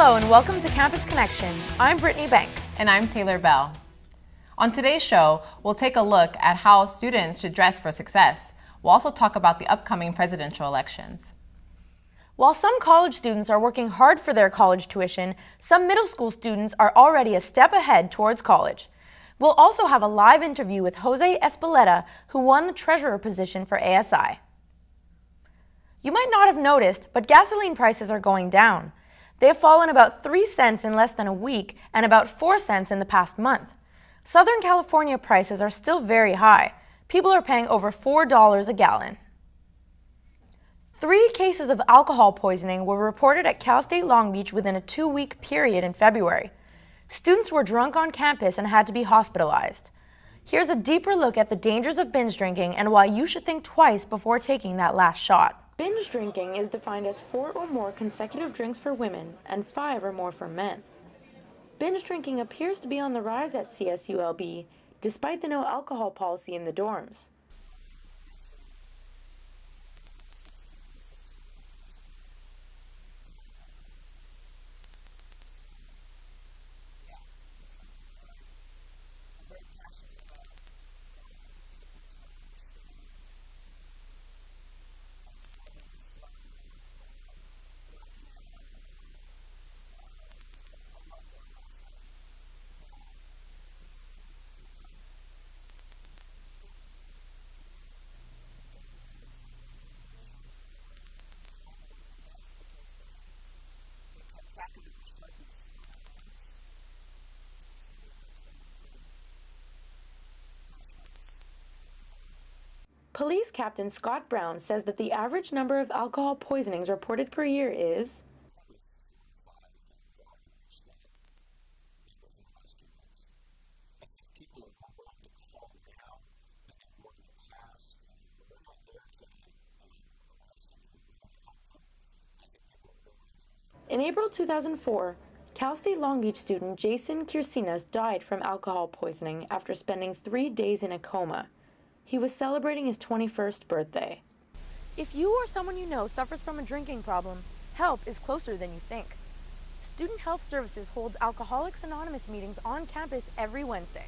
Hello and welcome to Campus Connection. I'm Brittany Banks. And I'm Taylor Bell. On today's show, we'll take a look at how students should dress for success. We'll also talk about the upcoming presidential elections. While some college students are working hard for their college tuition, some middle school students are already a step ahead towards college. We'll also have a live interview with Jose Espeleta, who won the treasurer position for ASI. You might not have noticed, but gasoline prices are going down. They have fallen about 3 cents in less than a week and about 4 cents in the past month. Southern California prices are still very high. People are paying over $4 a gallon. 3 cases of alcohol poisoning were reported at Cal State Long Beach within a 2-week period in February. Students were drunk on campus and had to be hospitalized. Here's a deeper look at the dangers of binge drinking and why you should think twice before taking that last shot. Binge drinking is defined as 4 or more consecutive drinks for women and 5 or more for men. Binge drinking appears to be on the rise at CSULB, despite the no alcohol policy in the dorms. Police Captain Scott Brown says that the average number of alcohol poisonings reported per year is In April 2004, Cal State Long Beach student Jason Kirsinas died from alcohol poisoning after spending 3 days in a coma. He was celebrating his 21st birthday. If you or someone you know suffers from a drinking problem, help is closer than you think. Student Health Services holds Alcoholics Anonymous meetings on campus every Wednesday.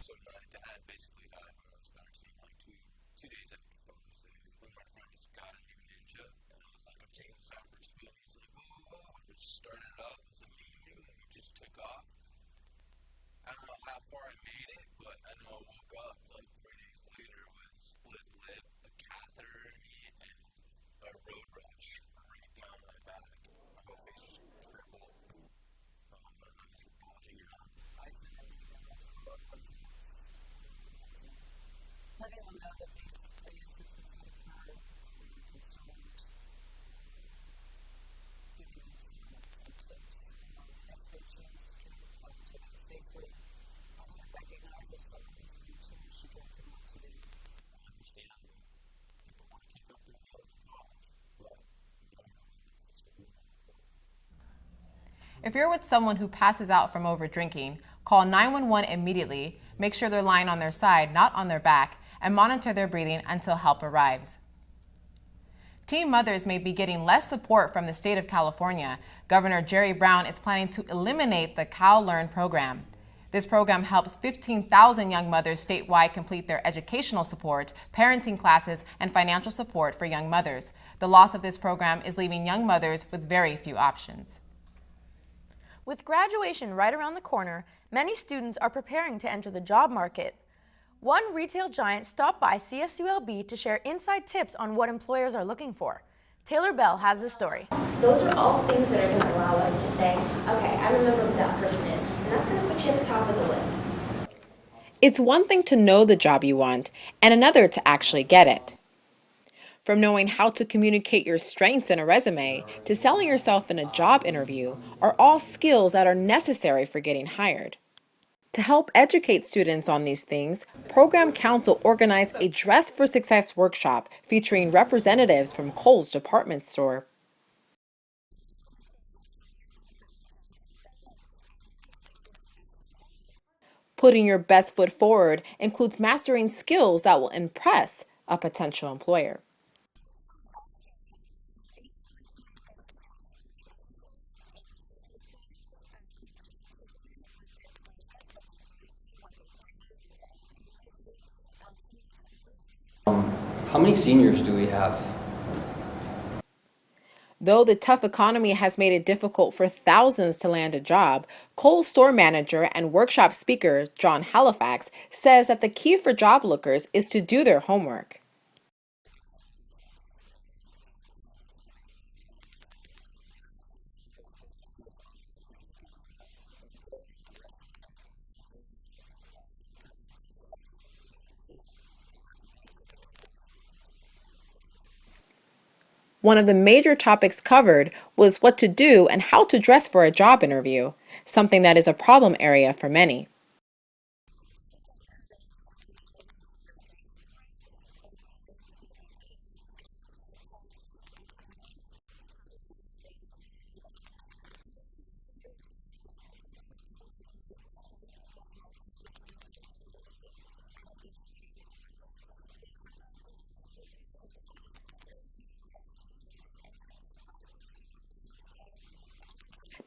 So my dad basically died when I was 13, like two days after Father's Day. One of my friends got a new Ninja, and I was like, I'm taking this out for a spin. He's like, whoa. We just started it up. It's like, and we just took off. I don't know how far I made it, but I know I woke up like 3 days later with split lip, a catheter in me, and a road rash right down my back. My whole face was purple. My eyes were bulging out. I said everything I talk about poisons. Letting them know that these 3 instances that occurred were concerned. Giving them some tips if they choose to drink it safely. Recognize if some of these things should drink them up to do. I understand people want to kick up their heels in college, but since we're doing If you're with someone who passes out from over drinking, call 911 immediately, make sure they're lying on their side, not on their back, and monitor their breathing until help arrives. Teen mothers may be getting less support from the state of California. Governor Jerry Brown is planning to eliminate the Cal Learn program. This program helps 15,000 young mothers statewide complete their educational support, parenting classes, and financial support for young mothers. The loss of this program is leaving young mothers with very few options. With graduation right around the corner, many students are preparing to enter the job market. One retail giant stopped by CSULB to share inside tips on what employers are looking for. Taylor Bell has the story. Those are all things that are going to allow us to say, okay, I remember who that person is, and that's going to put you at the top of the list. It's one thing to know the job you want, and another to actually get it. From knowing how to communicate your strengths in a resume to selling yourself in a job interview are all skills that are necessary for getting hired. To help educate students on these things, Program Council organized a Dress for Success workshop featuring representatives from Kohl's department store. Putting your best foot forward includes mastering skills that will impress a potential employer. How many seniors do we have? Though the tough economy has made it difficult for thousands to land a job, Kohl's store manager and workshop speaker John Halifax says that the key for job lookers is to do their homework. One of the major topics covered was what to do and how to dress for a job interview, something that is a problem area for many.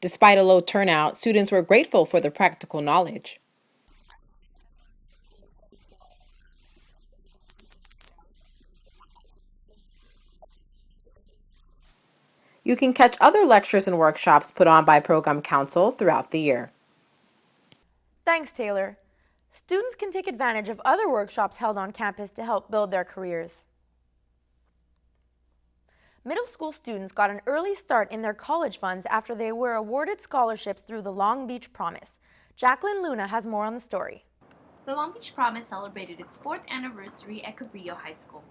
Despite a low turnout, students were grateful for the practical knowledge. You can catch other lectures and workshops put on by Program Council throughout the year. Thanks, Taylor. Students can take advantage of other workshops held on campus to help build their careers. Middle school students got an early start in their college funds after they were awarded scholarships through the Long Beach Promise. Jacqueline Luna has more on the story. The Long Beach Promise celebrated its 4th anniversary at Cabrillo High School.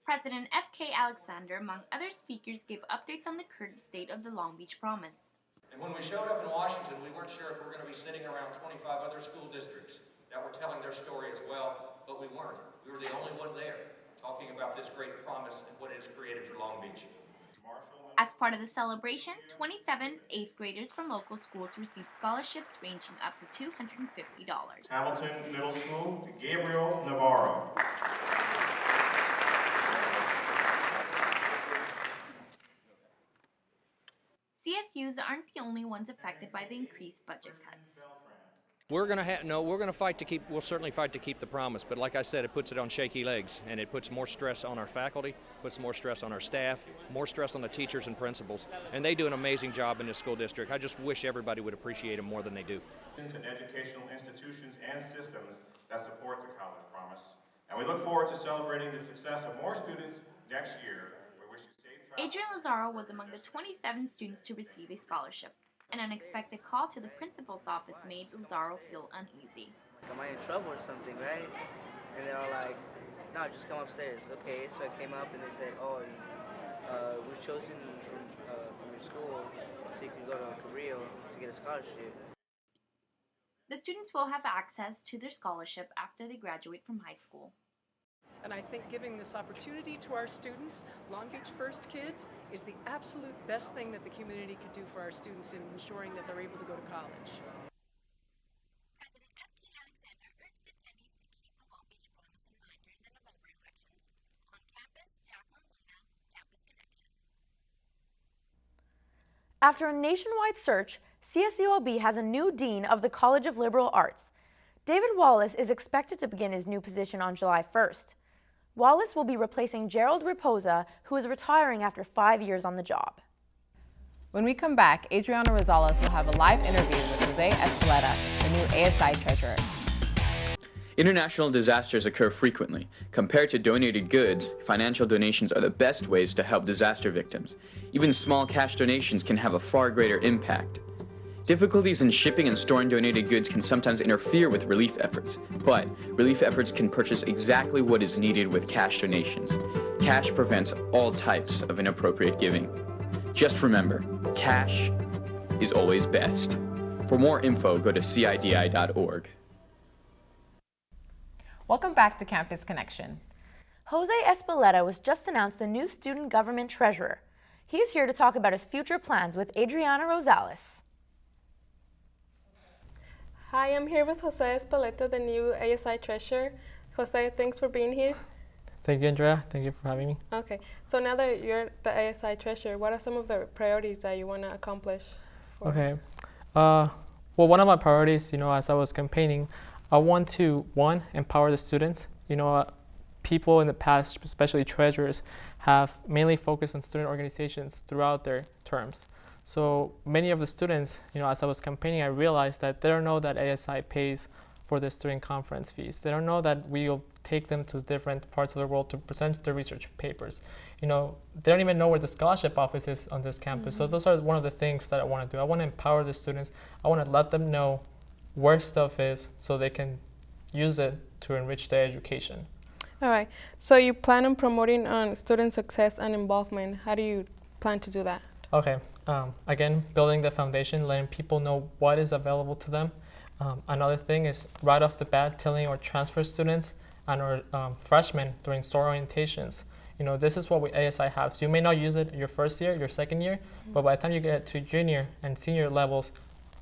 President F.K. Alexander, among other speakers, gave updates on the current state of the Long Beach Promise. And when we showed up in Washington, we weren't sure if we were going to be sitting around 25 other school districts that were telling their story as well, but we weren't. We were the only one there, talking about this great promise and what it has created for Long Beach. As part of the celebration, 27 8th graders from local schools received scholarships ranging up to $250. Hamilton Middle School, Gabriel Navarro. CSUs aren't the only ones affected by the increased budget cuts. We're going to fight to keep, we'll certainly fight to keep the promise, but like I said, it puts it on shaky legs, and it puts more stress on our faculty, puts more stress on our staff, more stress on the teachers and principals, and they do an amazing job in this school district. I just wish everybody would appreciate them more than they do. And educational institutions and systems that support the College Promise. And we look forward to celebrating the success of more students next year. Adrian Lazaro was among the 27 students to receive a scholarship. An unexpected call to the principal's office made Lazaro feel uneasy. Am I in trouble or something, right? And they're all like, no, just come upstairs. Okay, so I came up and they said, oh, we've chosen from your school so you can go to Cabrillo to get a scholarship. The students will have access to their scholarship after they graduate from high school. And I think giving this opportunity to our students, Long Beach First kids, is the absolute best thing that the community could do for our students in ensuring that they're able to go to college. President F.K. Alexander urged attendees to keep the Long Beach Promise in mind during the November elections. On campus, Jacqueline Luna, Campus Connection. After a nationwide search, CSULB has a new dean of the College of Liberal Arts. David Wallace is expected to begin his new position on July 1st. Wallace will be replacing Gerald Raposa, who is retiring after 5 years on the job. When we come back, Adriana Rosales will have a live interview with Jose Espeleta, the new ASI treasurer. International disasters occur frequently. Compared to donated goods, financial donations are the best ways to help disaster victims. Even small cash donations can have a far greater impact. Difficulties in shipping and storing donated goods can sometimes interfere with relief efforts, but relief efforts can purchase exactly what is needed with cash donations. Cash prevents all types of inappropriate giving. Just remember, cash is always best. For more info, go to CIDI.org. Welcome back to Campus Connection. Jose Espeleta was just announced a new student government treasurer. He is here to talk about his future plans with Adriana Rosales. Hi, I'm here with Jose Espeleta, the new ASI treasurer. Jose, thanks for being here. Thank you, Andrea. Thank you for having me. Okay, so now that you're the ASI treasurer, what are some of the priorities that you want to accomplish? Okay. Well, one of my priorities, as I was campaigning, I want to, one, empower the students. people in the past, especially treasurers, have mainly focused on student organizations throughout their terms. So many of the students, as I was campaigning, I realized that they don't know that ASI pays for their student conference fees. They don't know that we'll take them to different parts of the world to present their research papers. They don't even know where the scholarship office is on this campus. So those are one of the things that I want to do. I want to empower the students. I want to let them know where stuff is so they can use it to enrich their education. All right. So you plan on promoting student success and involvement. How do you plan to do that? Okay. Again, building the foundation, letting people know what is available to them. Another thing is right off the bat telling our transfer students and our freshmen during store orientations, this is what ASI have. So you may not use it your first year, your second year, but by the time you get to junior and senior levels,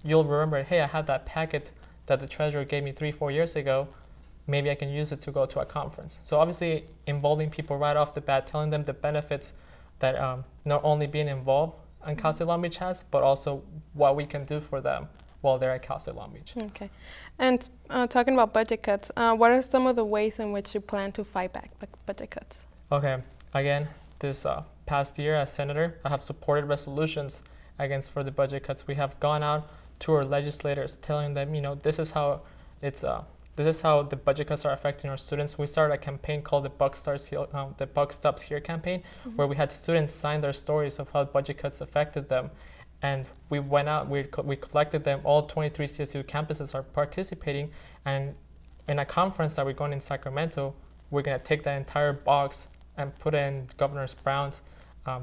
you'll remember, hey, I had that packet that the treasurer gave me 3-4 years ago. Maybe I can use it to go to a conference. So obviously involving people right off the bat, telling them the benefits that not only being involved in Cal State Long Beach has, but also what we can do for them while they're at Cal State Long Beach. Okay. And talking about budget cuts, what are some of the ways in which you plan to fight back budget cuts? Okay. Again, this past year as senator, I have supported resolutions for the budget cuts. We have gone out to our legislators telling them, this is how the budget cuts are affecting our students. We started a campaign called the Buck Stops Here campaign, where we had students sign their stories of how budget cuts affected them. And we went out, we collected them, all 23 CSU campuses are participating, and in a conference that we're going in Sacramento, we're gonna take that entire box and put it in Governor Brown's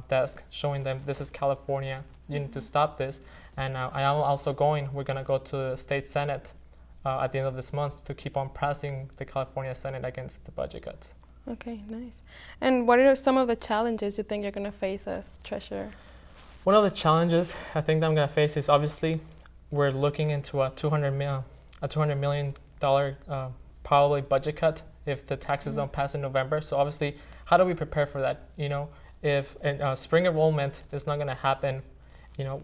desk, showing them this is California, you need to stop this. And I am also we're gonna go to the state Senate at the end of this month to keep on pressing the California Senate against the budget cuts. Okay, nice. And what are some of the challenges you think you're gonna face as treasurer? One of the challenges I think that I'm going to face is obviously we're looking into a $200 million probably budget cut if the taxes don't pass in November. So obviously, how do we prepare for that? If spring enrollment is not going to happen,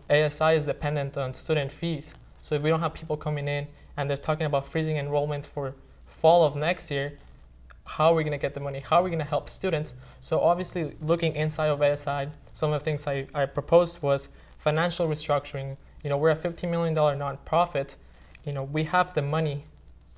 ASI is dependent on student fees. So if we don't have people coming in and they're talking about freezing enrollment for fall of next year, how are we going to get the money? How are we going to help students? So obviously looking inside of ASI, some of the things I proposed was financial restructuring. We're a $15 million nonprofit. We have the money.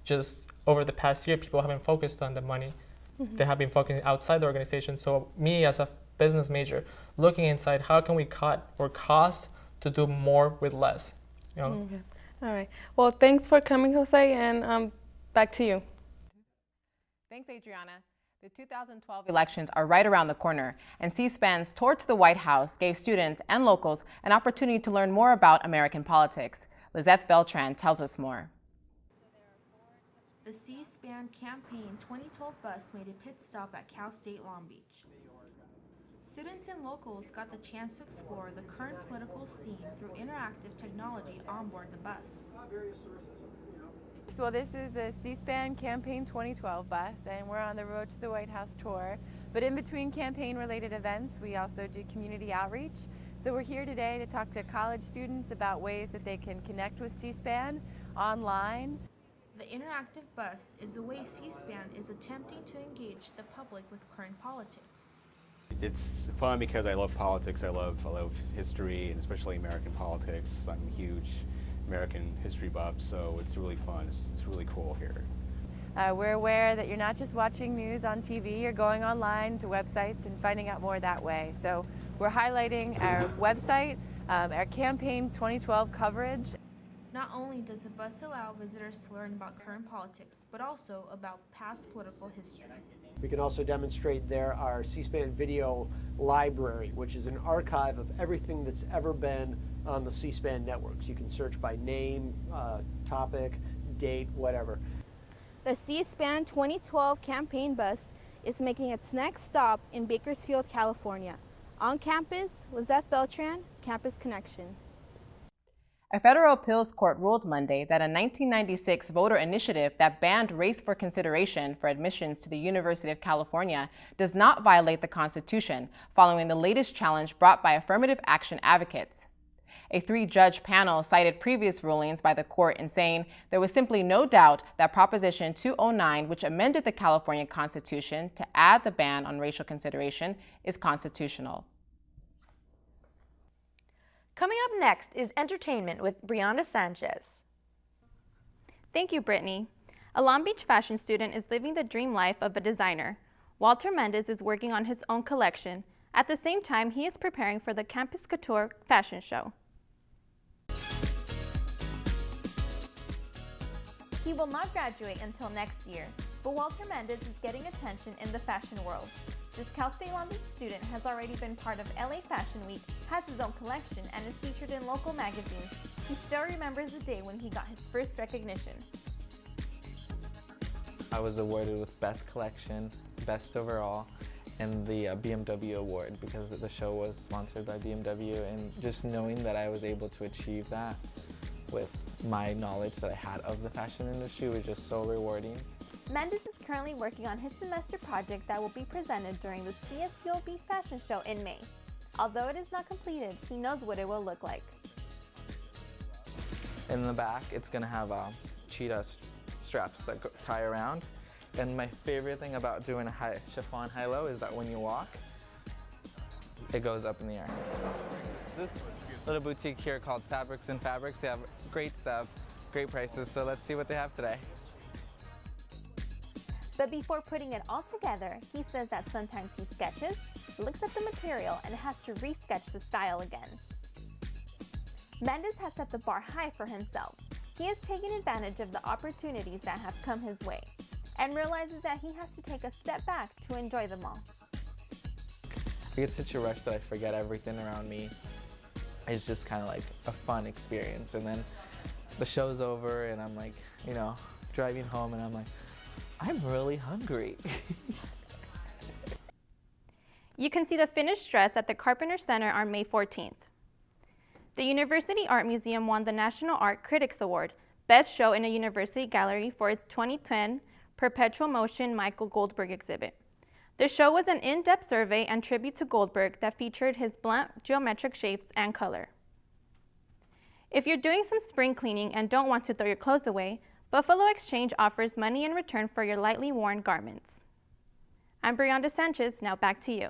Just over the past year, people haven't focused on the money. They have been focusing outside the organization. So me as a business major, looking inside, how can we cut our cost to do more with less? Okay. All right. Well, thanks for coming, Jose, and back to you. Thanks, Adriana. The 2012 elections are right around the corner, and C-SPAN's tour to the White House gave students and locals an opportunity to learn more about American politics. Lizeth Beltran tells us more. The C-SPAN Campaign 2012 bus made a pit stop at Cal State Long Beach. Students and locals got the chance to explore the current political scene through interactive technology on board the bus. So this is the C-SPAN Campaign 2012 bus, and we're on the road to the White House tour. But in between campaign-related events, we also do community outreach. So we're here today to talk to college students about ways that they can connect with C-SPAN online. The interactive bus is a way C-SPAN is attempting to engage the public with current politics. It's fun because I love politics. I love history, and especially American politics. I'm a huge American history buff, so it's really fun. It's really cool here. We're aware that you're not just watching news on TV, you're going online to websites and finding out more that way. So we're highlighting our website, our Campaign 2012 coverage. Not only does the bus allow visitors to learn about current politics, but also about past political history. We can also demonstrate there our C-SPAN video library, which is an archive of everything that's ever been on the C-SPAN networks. You can search by name, topic, date, whatever. The C-SPAN 2012 campaign bus is making its next stop in Bakersfield, California. On campus, Lizeth Beltran, Campus Connection. A federal appeals court ruled Monday that a 1996 voter initiative that banned race for consideration for admissions to the University of California does not violate the Constitution, following the latest challenge brought by affirmative action advocates. A 3-judge panel cited previous rulings by the court in saying there was simply no doubt that Proposition 209, which amended the California Constitution to add the ban on racial consideration, is constitutional. Coming up next is entertainment with Brianda Sanchez. Thank you, Brittany. A Long Beach fashion student is living the dream life of a designer. Walter Mendez is working on his own collection. At the same time, he is preparing for the Campus Couture fashion show. He will not graduate until next year, but Walter Mendez is getting attention in the fashion world. This Cal State Long Beach student has already been part of LA Fashion Week, has his own collection, and is featured in local magazines. He still remembers the day when he got his first recognition. I was awarded with Best Collection, Best Overall, and the BMW Award because the show was sponsored by BMW, and just knowing that I was able to achieve that with my knowledge that I had of the fashion industry was just so rewarding. Mendez is currently working on his semester project that will be presented during the CSULB fashion show in May. Although it is not completed, he knows what it will look like. In the back, it's going to have cheetah straps that tie around. And my favorite thing about doing a chiffon high-low is that when you walk, it goes up in the air. This little boutique here called Fabrics and Fabrics, they have great stuff, great prices, so let's see what they have today. But before putting it all together, he says that sometimes he sketches, looks at the material, and has to re-sketch the style again. Mendez has set the bar high for himself. He has taken advantage of the opportunities that have come his way and realizes that he has to take a step back to enjoy them all. I get such a rush that I forget everything around me. It's just kind of like a fun experience, and then the show's over and I'm like, you know, driving home and I'm like, I'm really hungry. You can see the finished dress at the Carpenter Center on May 14th. The University Art Museum won the National Art Critics Award, Best Show in a University Gallery for its 2010 Perpetual Motion Michael Goldberg exhibit. The show was an in-depth survey and tribute to Goldberg that featured his blunt geometric shapes and color. If you're doing some spring cleaning and don't want to throw your clothes away, Buffalo Exchange offers money in return for your lightly worn garments. I'm Brianda Sanchez, now back to you.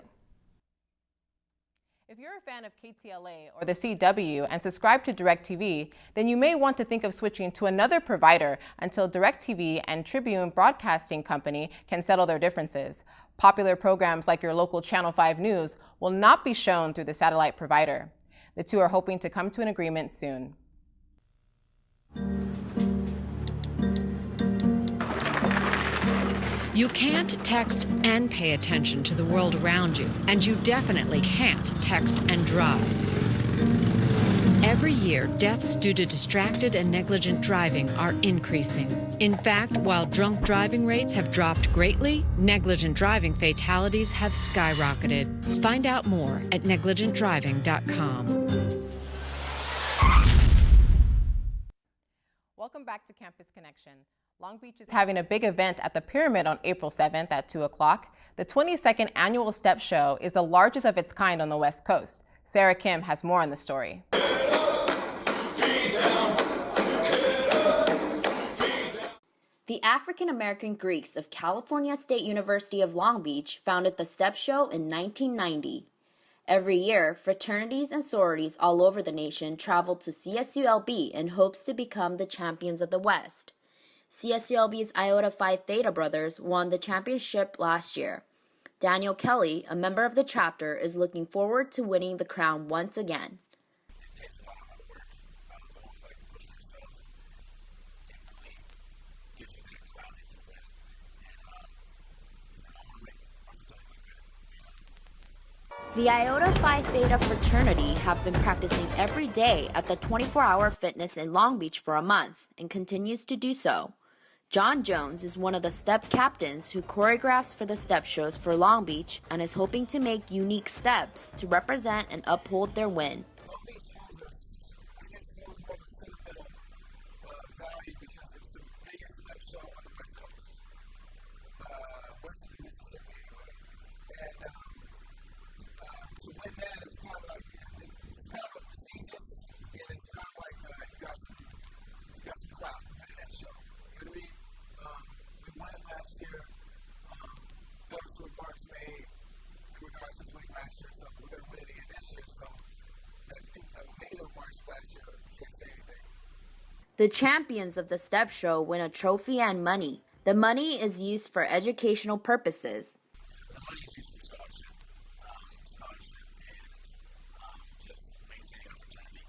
If you're a fan of KTLA or the CW and subscribe to DirecTV, then you may want to think of switching to another provider until DirecTV and Tribune Broadcasting Company can settle their differences. Popular programs like your local Channel 5 News will not be shown through the satellite provider. The two are hoping to come to an agreement soon. You can't text and pay attention to the world around you, and you definitely can't text and drive. Every year, deaths due to distracted and negligent driving are increasing. In fact, while drunk driving rates have dropped greatly, negligent driving fatalities have skyrocketed. Find out more at negligentdriving.com. Welcome back to Campus Connection. Long Beach is having a big event at the Pyramid on April 7th at 2 o'clock. The 22nd annual Step Show is the largest of its kind on the West Coast. Sarah Kim has more on the story. The African American Greeks of California State University of Long Beach founded the Step Show in 1990. Every year, fraternities and sororities all over the nation travel to CSULB in hopes to become the champions of the West. CSULB's Iota Phi Theta brothers won the championship last year. Daniel Kelly, a member of the chapter, is looking forward to winning the crown once again. It takes a lot of hard work. I always like to push myself. It really gives you that clout to win. And I want to make my fraternity good. The Iota Phi Theta fraternity have been practicing every day at the 24-hour fitness in Long Beach for a month and continues to do so. John Jones is one of the step captains who choreographs for the step shows for Long Beach and is hoping to make unique steps to represent and uphold their win. Long Beach has us, I guess it was more of a sentimental value because it's the biggest step show on the West Coast, west of the Mississippi anyway. And to win that is kind of like, it's kind of a prestigious, and it's kind of like you got some clout winning that show. You know what I mean? We won it last year. There were some remarks made in regards to winning last year, so we're going to win it again this year. So the people that made the remarks last year can't say anything. The champions of the step show win a trophy and money. The money is used for educational purposes. The money is used for scholarship and just maintaining our fraternity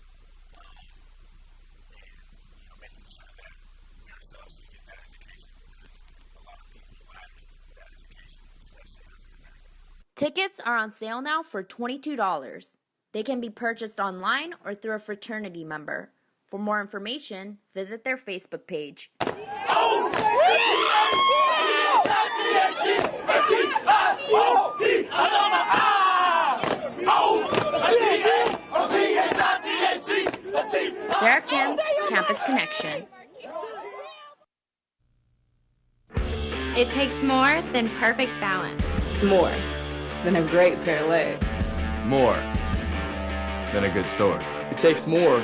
and making sure that we ourselves can get that education because a lot of people lack that education, especially in African America. Tickets are on sale now for $22. They can be purchased online or through a fraternity member. For more information, visit their Facebook page. Sarah Kim, Campus Connection. It takes more than perfect balance. More than a great pair of legs. More than a good sword. It takes more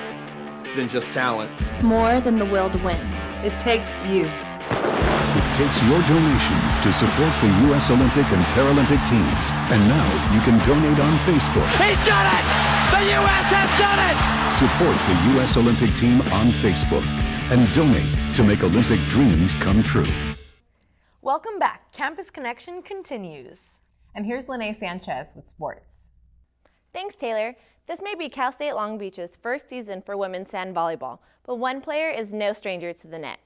than just talent. More than the will to win. It takes you. It takes your donations to support the U.S. Olympic and Paralympic teams. And now you can donate on Facebook. He's done it! The U.S. has done it! Support the U.S. Olympic team on Facebook and donate to make Olympic dreams come true. Welcome back. Campus Connection continues. And here's Lene Sanchez with sports. Thanks, Taylor. This may be Cal State Long Beach's first season for women's sand volleyball, but one player is no stranger to the net.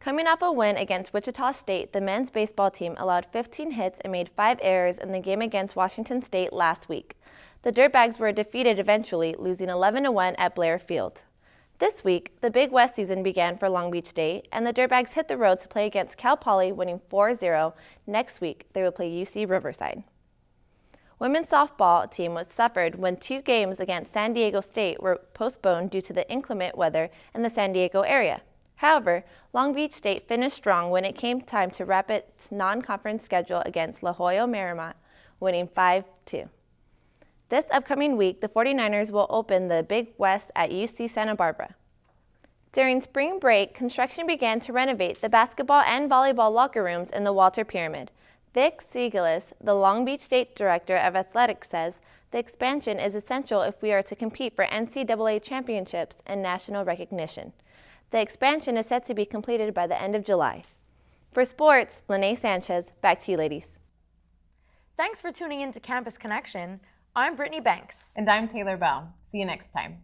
Coming off a win against Wichita State, the men's baseball team allowed 15 hits and made 5 errors in the game against Washington State last week. The Dirtbags were defeated eventually, losing 11-1 at Blair Field. This week, the Big West season began for Long Beach State, and the Dirtbags hit the road to play against Cal Poly, winning 4-0. Next week, they will play UC Riverside. Women's softball team was suffered when 2 games against San Diego State were postponed due to the inclement weather in the San Diego area. However, Long Beach State finished strong when it came time to wrap its non-conference schedule against La Jolla Marymount, winning 5-2. This upcoming week, the 49ers will open the Big West at UC Santa Barbara. During spring break, construction began to renovate the basketball and volleyball locker rooms in the Walter Pyramid. Vic Siegelis, the Long Beach State Director of Athletics, says the expansion is essential if we are to compete for NCAA championships and national recognition. The expansion is set to be completed by the end of July. For sports, Lene Sanchez, back to you, ladies. Thanks for tuning in to Campus Connection. I'm Brittany Banks. And I'm Taylor Bell. See you next time.